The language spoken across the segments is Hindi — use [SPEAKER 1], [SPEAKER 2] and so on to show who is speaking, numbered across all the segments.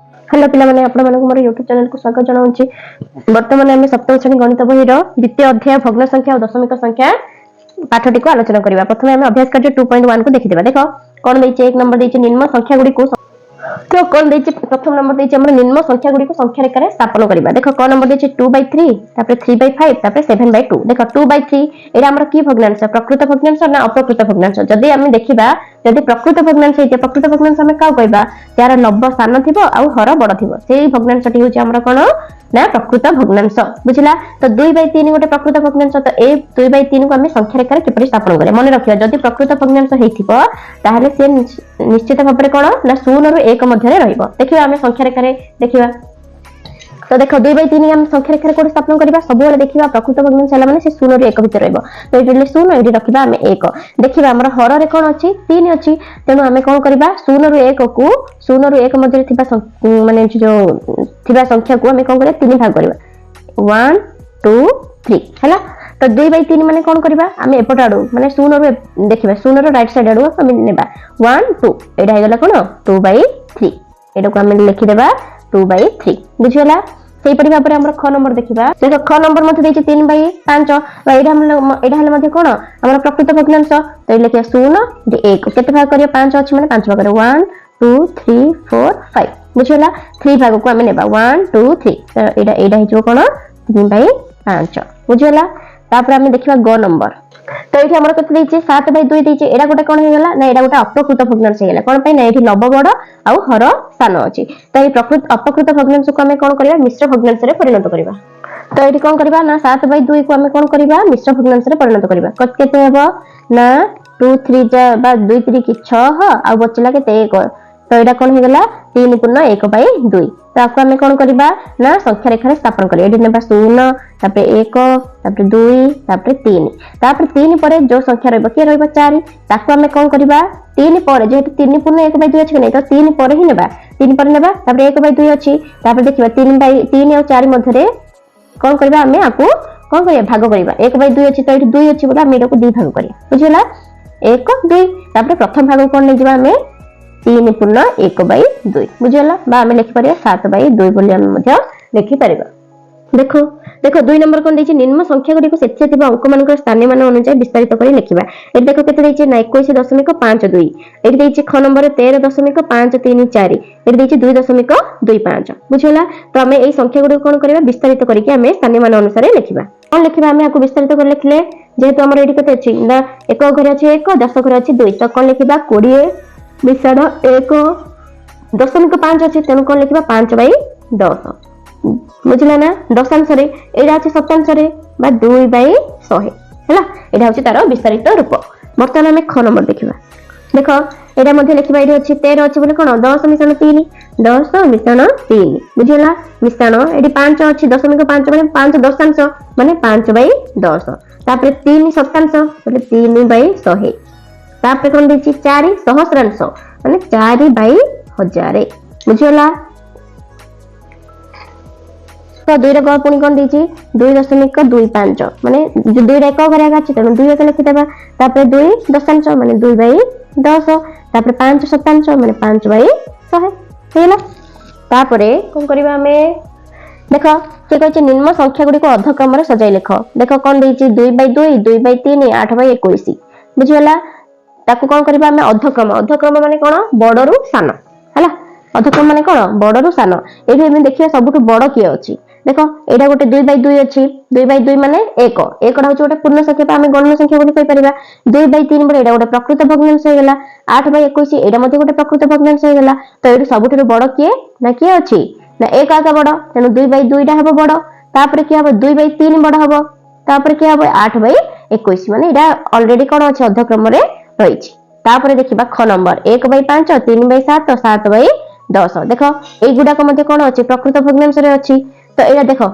[SPEAKER 1] हेलो पिला माने आपण मानक मोर YouTube चैनल को स्वागत जनाउछि। वर्तमान आमे सप्तम श्रेणी गणित बही रो द्वितीय अध्याय भग्न संख्या और दशमिक संख्या पाठटी को आलोचना करिबा। प्रथमे आमे अभ्यास कार्य 2.1 को देखि देबा। देखो कोन दैछि एक नंबर दैछि निम्न संख्या गुडी को तो कोन दैछि प्रथम नंबर दैछि हमर निम्न संख्या गुडी को संख्या रेखा रे स्थापन करिबा। देखो कोन नंबर दैछि 2/3 तापर 3/5 तापर 7/2। देखो 2/3 एटा हमर की भग्नांश प्रकृत भग्नांश ना अप्रकृत भग्नांश। जदि आमे देखिबा जदि प्रकृत भग्नांश हेते प्रकृत भग्नांश आमे का कहबा त्यार लब्ध स्थान थिबो आ हर बड़ थिबो सेही भग्नांशटी होछि हमर कोन ना प्रकृत भग्नांश बुझिला। तो 2/3 गोटे प्रकृत भग्नांश तो ए 2/3 को आमे संख्या रेखा रे किपरि स्थापन करे मन रखिया। जदि प्रकृत भग्नांश हेथिबो ताहले से निश्चित भाबरे कोन ना 0 रु 1 मध्ये रे रहइबो। देखिबा आमे संख्या रेखा रे देखिबा तो देखो 2/3 हम संख्या रेखा कोड स्थापन करिबा सब बेले देखिबा प्रकृत भग्नांश हला माने से 0 रु 1 भीतर रहइबो। तो एटले 0 एडी रखिबा हमें 1 देखिबा हमर हर रे कोन अछि 3 अछि तेनु हमें कोन करिबा 0 रु 1 को 0 रु 1 मध्ये थिबा माने जो थिबा संख्या को हमें कोन करिबा 3 भाग करिबा 1 2 3 हला। तो 2/3 माने कोन करिबा हमें एपट आडू माने 0 रु देखिबा 0 रु राइट साइड आडू हमें नेबा 1 2 एडा हे गेला कोन 2/3 एडा को हमें लिखि देबा 2/3 बुझियला। सेही परि भाबरे हमर ख नंबर देखिबा। देखो ख नंबर मध्ये दैछि 3/5 एडा हला मध्ये कोन हमर प्रकृत भग्नांश तो ए लिखिया 0 1 केते भाग करिया 5 अछि माने 5 भाग करे 1 2 3 4 5 बुझियला। 3 भाग को हमें नेबा 1 2 3 तो एडा हे जो कोन 3/5 बुझियला। तापर हमें देखिबा ग नंबर तो एठी हमर कते दैछि 7/2 दैछि एडा गोटे कोन हे गेला ना एडा गोटे अप्रकृत भग्नांश हे गेला कोन पय ना एठी लब बड़ आ हर स्थान अछि। तो ए प्रकृत अप्रकृत भग्नांश को हमें कोन करिया मिश्र भग्नांश रे परिणत करिबा। तो एठी कोन करिबा ना 7/2 को हमें कोन करिबा मिश्र भग्नांश रे परिणत करिबा। केते हेबो ना 2 3 जा बा 2 3 की 6 आ बचला केते 1 तो एडा कोन हे गेला 3 पूर्ण 1/2 तो आपको हमें कोन करिबा ना संख्या रेखा रे स्थापन करिया। एठी नेबा 0 तापर 1 तापर 2 तापर 3 तापर 3 परे जो संख्या रहबो के रहबो 4 ताको हमें कोन करिबा 3 परे जेहेतु 3 पूर्ण 1/2 अछि नै तो 3 परे ही नेबा 3 परे नेबा तापर 1/2 अछि तापर देखिबा 3 और 4 मध्ये रे कोन करिबा हमें आपको कोन करिया भाग करिबा 1/2 अछि तो एठी 2 अछि बोला हमें एटाको 2 भाग करिया बुझिला 1 2 तापर प्रथम भाग कोन नै जिबा हमें 3 पूर्ण 1/2 बुझिला बा हमें लिखि परिया 7/2 बोली हम मध्ये लिखि परिबा। देखो देखो 2 नंबर कोन दैछि निम्न संख्या गुडी को सेथे थिबा अंक मानकर स्थान मान अनुसार विस्तारित करी लिखिबा। ए देखो केते दैछि ना 21.52 एठी दैछि ख नंबर 13.534 एठी दैछि 2.25 बुझिला। तो हमें एई संख्या गुडी कोन करिबा विस्तारित करिके हमें स्थान मान अनुसार लिखिबा। कोन लिखिबा हमें आको विस्तारित कर लिखले जेहेतु हमर एठी केते अछि ना 1 घर अछि 1 10 घर अछि 2 तो कोन लिखिबा 20 विसार 1.5 अछि तेनु कोन लिखिबा 5/10 बुझिला ना दशांश रे एडा अछि शतांश रे बा 2/100 हैला एडा होछि तार विस्तारित रूप। वर्तमान हमें ख नंबर देखिबा। देखो एडा मध्ये लिखिबा एडी अछि 13 अछि बोले कोन 10 मिश्रण 3 10 मिश्रण 3 बुझिला मिश्रण एडी 5 अछि 0.5 माने 5 दशांश माने 5/10 तापर 3 शतांश बोले 3/100 तापर कोन दिछि 4 सहस्रांश माने 4/1000 बुझिला। तो 2 रे ग पुनी कोन दिछि 2.25 माने 2 रे 1 घरे अछि तेनु 2 के लिखि देबा तापर 2 दशांश माने 2/10 तापर 5 शतांश माने 5/100 हेला। तापर कोन करिबा हमें देखो के कहै छै निम्न संख्या गुडी को अधक्रम रे सजाई लिखो। देखो कोन दिछि 2/2 2/3 8/21 बुझियला। ताको कोन करिबा हमें अधक्रम माने कोन बड़ रु सान हैला अधक्रम माने कोन बड़ रु सान एठी हम देखिया सबटु बड़ की अछि। देखो एडा गोटे 2/2 अछि 2/2 माने 1 1 रा होछि गोटे पूर्ण संख्या हमें गणन संख्या बोली कहि परिबा 2/3 बोले एडा गोटे प्रकृत भग्नांश हे गेला 8/21 एडा मध्ये गोटे प्रकृत भग्नांश हे गेला। तो एठी सबटु बड़ की ना की अछि ना 1 आका बड़ तेनु 2/2 टा हबो बड़ तापर की हबो 2/3 बड़ हबो तापर की हबो 8/21 माने एडा ऑलरेडी कोन अछि अधक्रम रे रहिछि। तापर देखिबा ख नंबर 1/5 3/7 7/10 देखो एई गुडा को मध्ये कोन अछि प्रकृत भग्नांश रे अछि। तो एला देखो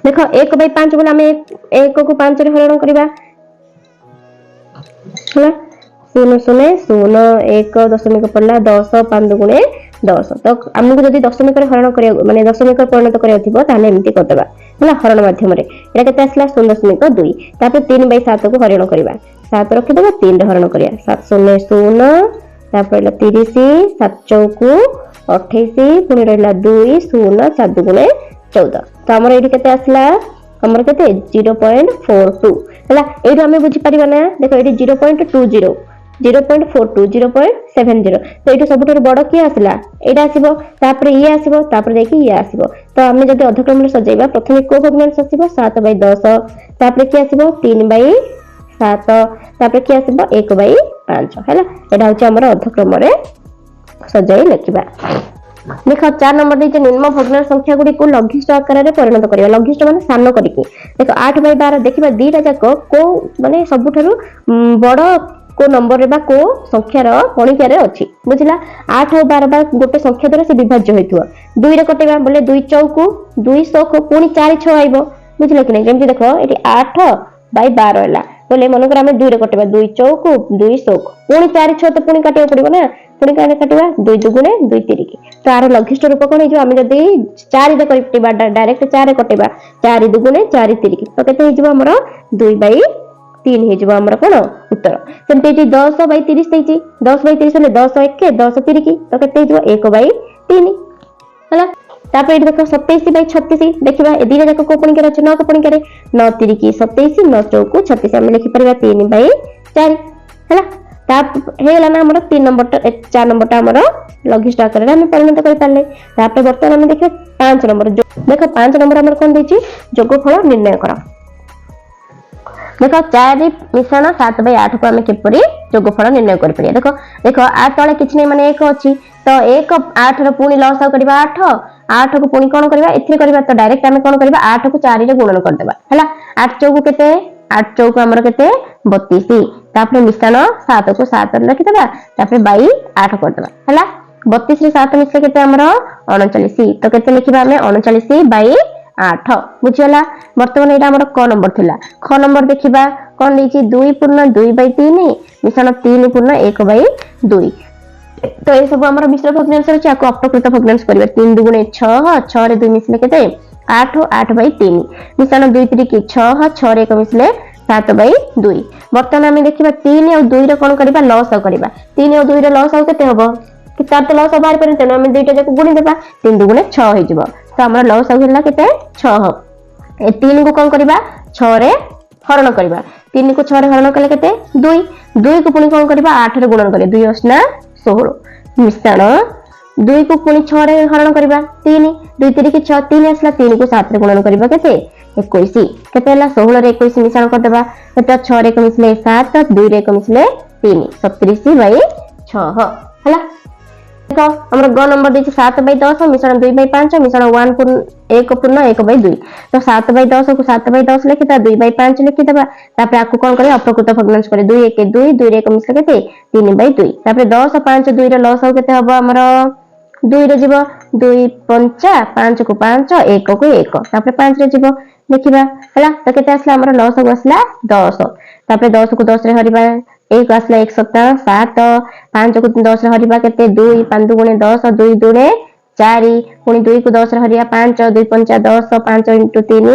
[SPEAKER 1] देखो 1/5 बोले हमें 1 को 5 रे हरण करिबा हैला 0 0 0 1 दशमिक पड़ला 10 5 दुगुणे 10 तो हमको जदी दशमिक रे हरण करिया माने दशमिक रे परिणत करिया थिबो ताले एमिति करदबा हैला हरण माध्यम रे एटा केते आसला 0.2 तापर 3/7 को हरण करिबा 7 रखि देबा 3 रे हरण करिया 7 0 0 तापर 30 7 चौकु 28 पुणी रहा 2 0 4 दुगुणे 14 तो आमर ये केते आसला हमर केते 0.42 हला एठो हमें बुझी परिबा ना देखो एठी 0.20 0.42 0.70 तो ये सब बड़ किए आसला यहाँ आसो तापर ये आसो तापर देखिए ये आसो तो आम जब अधक्रम सजेबा प्रथम को भग्नांश आसो 7/10 तापर किए आसो 3/7 तापर किए आसो 1/5 है यहाँ हूँ आम अधक्रम सजाई लिखा देख 4 नंबर दे निम्न भग्नांश संख्या गुड़ी को लघिष्ठ आकार में परिणत करवा लघिष्ठ माने सान करके देख 8/12 देखा दीटा जाक को माने सबुठारु बड़ को नंबर बा को संख्यार पणिकार अच्छी बुझला 8 और 12 गोटे संख्या द्वारा से विभाज्य होइथुआ 2 रे कटेबा बोले 2 चौकु 2 सौ पुणी 4 6 आइबो बुझला कि नहीं जेमति देखो एटी 8/12 हैला बोले मनकर आमे 2 रे कटेबा 2 चौकु 2 सौ पुणी 4 6 तो पुणी काटियो पड़िबो ना पुणी काटे काटिबा 2 दुगुणे 2 तिरिकी तो आर लघिष्ठ रूप कोन हिजो आमे जदी 4 दे कटिबा डायरेक्ट 4 रे कटेबा 4 दुगुणे 4 तिरिकी तो केते हिजो हमरो 2/3 हिजो हमरो कोन उत्तर सेमते 10/30 देछि 10/30 हेले 10 1 10 तिरिकी तो केते हिजो 1/3 हला तापर एठी देखो 27/36 देखिबा ए दिना जाक को पणिकार अछि 9 को पणिकार 9 तिरिकी 27 9 चौकु 36 हम लिखि परिबा 3/4 हला ताप हेला ना हमर 3 नंबर 4 नंबर हमर लघिष्ठ आकार रे हम परिणत कर पाले तापर वर्तमान हम देखिबा 5 नंबर देखो 5 नंबर हमर कोन देछि योगफल निर्णय करा देखो 4 मिश्रण 7/8 को आम किपरि योगफल निर्णय कर परिया देखो देखो आ तळे किछ नै माने 1 अछि तो 1 8 रो पुणी लॉस करबा 8 को पुणी कोन करबा एथि करबा तो डायरेक्ट आम कोन करबा 8 को 4 रे गुणन कर देबा हला 8 चौको केते 8 चौको हमर केते 32 तापर मिश्रण 7 को 7 रे लिखि देबा तापर 8 कर देबा हला 32 रे 7 मिश्रण केते हमर 39 तो केते लिखिबा हमें 39/8 बुझियला वर्तमान एटा हमर क नंबर थिला ख नंबर देखिबा कोन लेछि 2/2/3 मिश्रण 3/1/2 तो ये सब हमर मिश्र भग्नांश अछि आको अपकृत भग्नांश करबा 3 दुगुणे 6 6 रे 2 मिसले केते 8 8/3 मिश्रण 2 3 6 6 रे 1 मिसले 7/2 वर्तमान हम देखिबा 3 और 2 रे कोन करबा लॉस करबा 3 और 2 रे लॉस केते हबो कि तार तो लॉस बाहर पर तेनो हम दुईटा जाक गुणी देबा 3 दुगुणे 6 हो जिवो तो हमर लॉस होला केते 6 ए 3 को कोन करबा 6 रे हरण करबा 3 को 6 रे हरण कले केते 2 2 को पुणी कोन करबा 8 रे गुणन करे 2 8 ना 16 मिश्रण 2 को पुणी 6 रे हरण करबा 3 2 3 के 6 3 आसला 3 को 7 रे गुणन करबा केते 21 केते हला 16 रे 21 मिश्रण कर देबा एटा 6 रे 1 मिसले 7 2 रे 1 मिसले 3 37/6 हला देखो हमर ग नंबर देछि 7/10 मिश्रण 2/5 मिश्रण 1/1/2 तो 7/10 को 7/10 लिखिता 2/5 लिखितबा तापर आकु कोन करे अपकृत भग्नांश करे 2 1 2 2 रे 1 मिश्रण केते 3/2 तापर 10 5 2 रे लॉस हो केते हबो हमर 2 रे जीवो 2 5 5 को 5 1 को 1 तापर 5 रे जीवो लिखिबा हला तो केते आसला हमर लॉस हो आसला 10 तापर 10 को 10 रे हरिबा 1 आसला 1 सप्ताह 7 5 को 10 रे हरिबा केते 2 5 दुगुणे 10 2 दुणे 4 पुणी 2 को 10 रे हरिया 5 2 5 10 5 * 3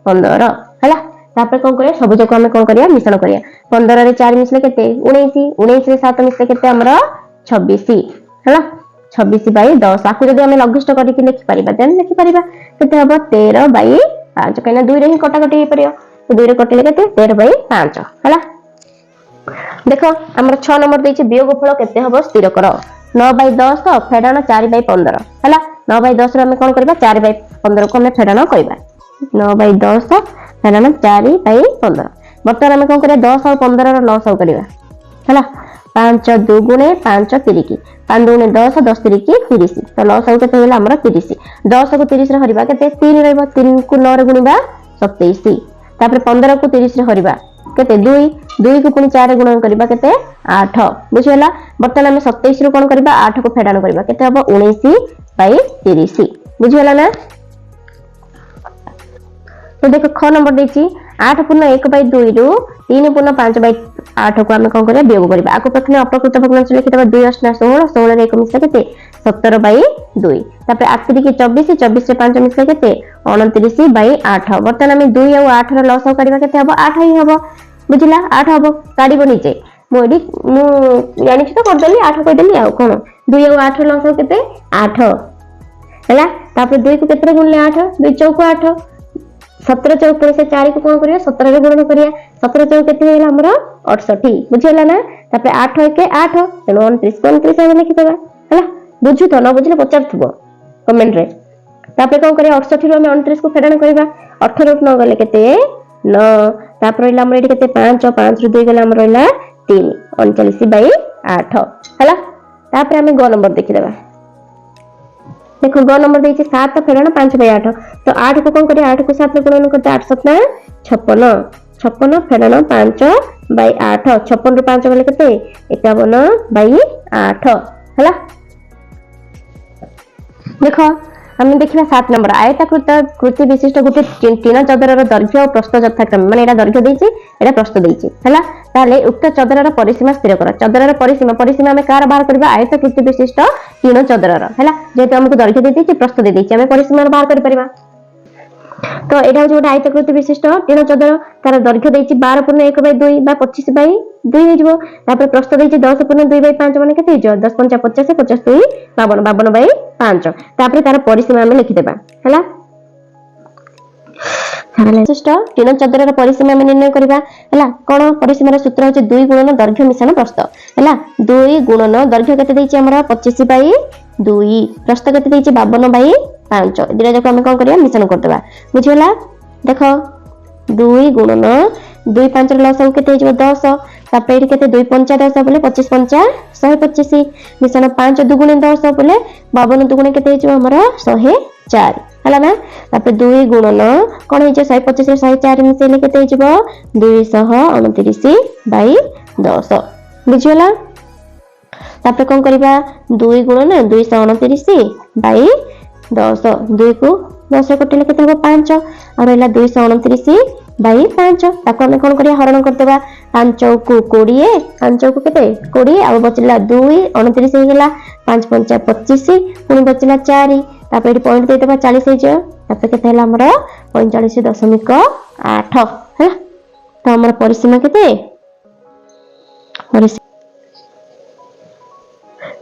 [SPEAKER 1] 15 हला तापर कोन करिया सब जको हम कोन करिया मिश्रण करिया 15 रे 4 मिसले केते 19 19 रे 7 मिसले केते हमरा 26 हला 26/10 आकु जदी हम लघिष्ठ करिक लिखि परिबा देन लिखि परिबा केते हबो 13/5 कहिना 2 रे ही कटा कटी हे परियो तो 2 रे कटिले केते 13/5 हला देखो हमर 6 नंबर देछि वियोगफल केते हबो स्थिर कर 9/10 फेडाण 4/15 हला 9/10 रे हम कोन करबा 4/15 को हम फेडाण करबा 9/10 फेडाण 4/15 वर्तमान हम कोन करबा 10 और 15 रो लॉस हो करबा हला 5 2 गुणे 5 तिरिकी 5 दुने 10 10 तिरिकी 30 तो लॉस हो केते होला हमर 30 10 को 30 रे हरिबा केते 3 रहबो 3 को 9 रे गुणिबा 27 तापर 15 को 30 रे हरिबा केते 2 2 को पुनी 4 रे गुणन करबा केते 8 बुझियला वर्तमान हम 27 रो कोन करबा 8 को फेडाण करबा केते हबो 19/30 बुझियला ना तो देखो ख नंबर देछि 8 पूर्ण 1/2 रु 3 पूर्ण 5/8 को हम कोन करबा वियोग करबा आको प्रथमे अपकृत भग्नांश लिखितबा 2 8 16 16 रे 1 मिसले केते 17/2 तापर 8 के 24 24 रे 5 मिसले केते 29/8 वर्तमान हम 2 और 8 रो लॉस करबा केते हबो 8 ही हबो बुझिला 8 हबो काढिबो नीचे मुझे जानी तो करदेली 8 कहीदेली आ कौन 2 और 8 लसागु केते 8 है। तापर 2 को केते गुणले 8 2 चौक 8 17 चौक पर से 4 को कौन करिया 17 रे गुणन करिया 17 चौक केते हेला हमर 68 बुझिला ना। तापर 8 1 8 तेनो 29 को 29 हम लिखि देबा हैला बुझु तो न बुझले पचार थबो कमेंट रे। तापर कौन करिया 68 रो हम 29 को फेडाण करबा 18 रो न गले केते 9 तापर रहला हमर एठी केते 5 5 रो 2 गले हमर रहला 3 39/8 हैला। तापर हम ग नंबर देखि देबा देखो ग नंबर देछि 7 फेडाण 5/8 तो 8 को कौन करिया 8 को 7 रे गुणन करते 8 7 ना 56 56 फेडाण 5/8 56 रो 5 गले केते 51/8 हैला। देखो हम देखिबा 7 नंबर आयताकृत कृति विशिष्ट गोटे तीन चदरर दैर्घ्य और प्रस्थ यथाक्रमे माने एटा दैर्घ्य देछि एटा प्रस्थ देछि हैला। ताले उक्त चदरर परिसीमा स्थिर कर चदरर परिसीमा हमें कार बाहर करबा आयताकृत विशिष्ट तीन चदरर हैला जेतो हमको दैर्घ्य दे देछि प्रस्थ दे देछि हमें परिसीमा बाहर कर परिबा। तो एटा हो गोटे आयताकृत विशिष्ट तीन चदर तार दैर्घ्य देछि 12/1/2 बा 25/2 हे जबो तापर प्रस्थ देछि 10/2/5 माने केते हिजो 10 5 50 50 2 52 52/5 तापर तार परिसीमा हम लिखि देबा हैला। विशिष्ट तीन चदरर परिसीमा हम निर्णय करबा हैला कोन परिसीमार सूत्र होछि 2 गुणन दैर्घ्य मिश्रण प्रस्थ हैला 2 गुणन दैर्घ्य केते देछि हमरा 25/2 प्रस्थ केते देछि 52/5 दिरा जको हम कोन करिया मिश्रण कर देबा बुझियला। देखो 2 गुणन 2 5 र लसागु केते हिजो 10 तापर एठी केते 2 5 10 बोले 25 5 125 मिश्रण 5 दुगुणे 10 बोले 52 दुगुणे केते हिजो हमरा 104 हला ना। तापर 2 गुणन कोन हिजो 125 रे 104 मिसेले केते हिजो 229/10 बुझियला। तापर कोन करबा 2 गुणन 229/10 2 को 10 कटिले केते हो 5 और रहला 229/5 ताको हम कोन करिया हरण करदेबा 5 को 20 5 को केते 20 और बचला 2 29 हे गेला 5 5 25 पुनी बचला 4 तापर एठी पॉइंट दे देबा 40 हे जे तापर केते हला हमर 45.8 है। तो हमर परिसीमा केते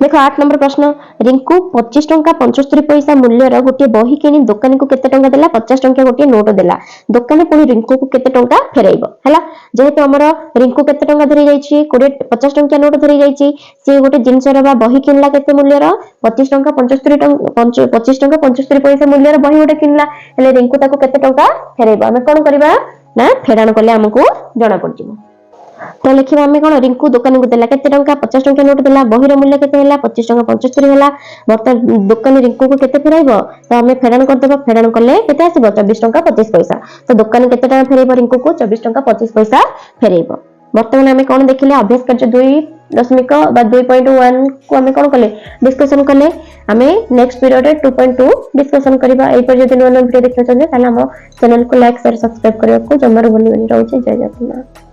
[SPEAKER 1] देखो 8 नंबर प्रश्न रिंकू 25 टंका 75 पैसा मूल्यर गोटे बही किनी दुकानी को केते टंका देला 50 टंका गोटे नोट देला दुकानी पुनी रिंकू को केते टंका फेराइबो हैला। जेहेतु हमर रिंकू केते टंका धरि जाईची 50 टंका नोट धरि जाईची से गोटे जिंसर बा बही किनला केते मूल्यर 25 टंका 75 पैसा मूल्यर बही गोटे किनला हेले रिंकू ताको केते टंका फेराइबो हम कोन करबा ना फेराण कले हमको जणा पड़जिबो। तो लिखिबा हमें कोन रिंकू दुकानी को देला केते टंका 50 टंका नोट देला बहीर मूल्य केते हैला 25 टंका 75 हैला बर्तन दुकानी रिंकू को केते फेराइबो तो हमें फेराण कर देबा फेराण करले केते आसीबो 24 टंका 25 पैसा तो दुकानी केते टंका फेराइबो रिंकू को 24 टंका 25 पैसा फेराइबो। वर्तमान हमें कोन देखिले अभ्यास कार्य 2.1 को हमें कोन करले डिस्कशन करले हमें नेक्स्ट पीरियड 2.2 डिस्कशन करबा एई पर जदि नो वीडियो देखना चाहते ताला हम चैनल को लाइक शेयर सब्सक्राइब करबा को जमार भूलिबनी रहउछे। जय जगन्नाथ।